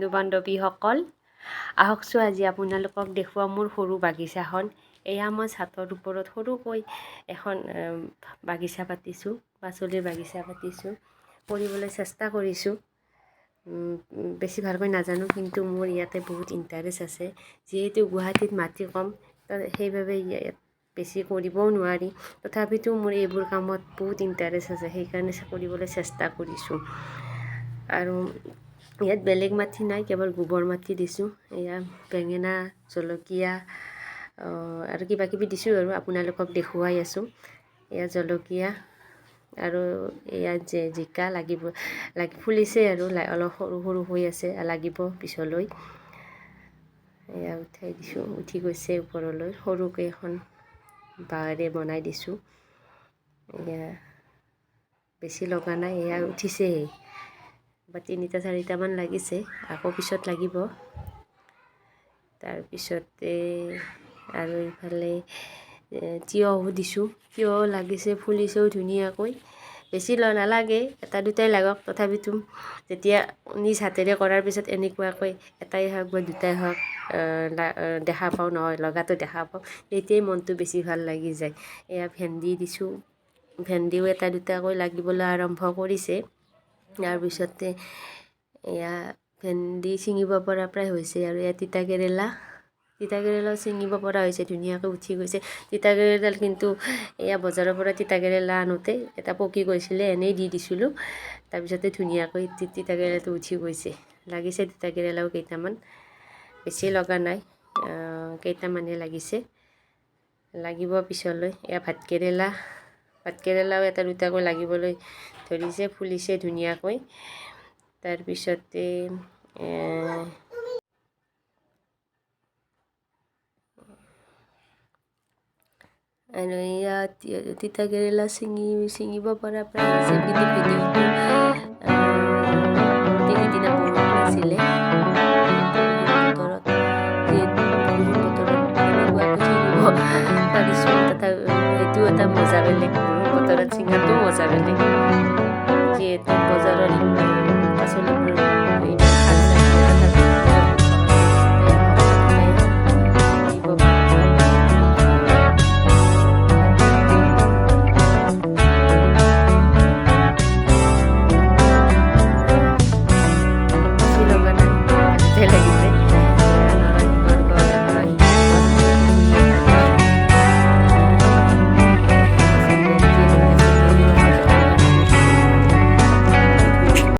বন্ধু বান্ধৱীসকল, আহকচোন আজি আপোনালোকক দেখুৱাম মোৰ সৰু বাগিচাখন। এয়া মই ছাদৰ ওপৰত সৰুকৈ এখন বাগিচা পাতিছোঁ, পাচলিৰ বাগিচা পাতিছোঁ। কৰিবলৈ চেষ্টা কৰিছোঁ। বেছি ভালকৈ নাজানো, কিন্তু মোৰ ইয়াতে বহুত ইণ্টাৰেষ্ট আছে। যিহেতু গুৱাহাটীত মাটি কম, সেইবাবে ইয়াত বেছি কৰিবও নোৱাৰি। তথাপিতো মোৰ এইবোৰ কামত বহুত ইণ্টাৰেষ্ট আছে, সেইকাৰণে কৰিবলৈ চেষ্টা কৰিছোঁ। আৰু ইয়াত বেলেগ মাটি নাই, কেৱল গোবৰ মাটি দিছোঁ। এয়া বেঙেনা, জলকীয়া আৰু কিবা কিবি দিছোঁ আৰু আপোনালোকক দেখুৱাই আছোঁ। এয়া জলকীয়া আৰু এয়া জিকা ফুলিছে আৰু অলপ সৰু সৰু হৈ আছে, লাগিব পিছলৈ। এয়া উঠাই দিছোঁ, উঠি গৈছে ওপৰলৈ। সৰুকৈ এখন বাঁহেৰে বনাই দিছোঁ। এয়া বেছি লগা নাই, এয়া উঠিছেই। বা 3-4টামান লাগিছে, আকৌ পিছত লাগিব। তাৰপিছতে আৰু ইফালে তিয়হো দিছোঁ। তিয়হ লাগিছে, ফুলিছেও ধুনীয়াকৈ। বেছি নালাগে, 1-2টাই লাগক। তথাপিতো যেতিয়া নিজ হাতেৰে কৰাৰ পিছত এনেকুৱাকৈ এটাই হওক বা দুটাই হওক দেখা পাওঁ, নহয় লগাটো দেখা পাওঁ, তেতিয়াই মনটো বেছি ভাল লাগি যায়। এয়া ভেন্দি দিছোঁ, ভেন্দিও 1-2টাকৈ লাগিবলৈ আৰম্ভ কৰিছে। তাৰপিছতে এয়া ভেন্দি ছিঙিব পৰা প্ৰায় হৈছে। আৰু এয়া তিতাকেৰেলাও ছিঙিব পৰা হৈছে, ধুনীয়াকৈ উঠি গৈছে। তিতাকেৰেলাডাল কিন্তু এয়া বজাৰৰ পৰা তিতাকেৰেলা আনোতে এটা পকি গৈছিলে, এনেই দি দিছিলোঁ। তাৰপিছতে ধুনীয়াকৈ তিতাকেৰেলাটো উঠি গৈছে। লাগিছে তিতাকেৰেলাও কেইটামান, বেছি লগা নাই, কেইটামানহে লাগিছে, লাগিব পিছলৈ। এয়া ভাতকেৰেলাও 1-2টাকৈ লাগিবলৈ ধৰিছে, ফুলিছে ধুনীয়াকৈ। তাৰপিছতে আৰু এয়া তিতাকেৰেলা ছিঙিব পৰা প্ৰায় হৈছে, কিন্তু ভিডিঅ'টো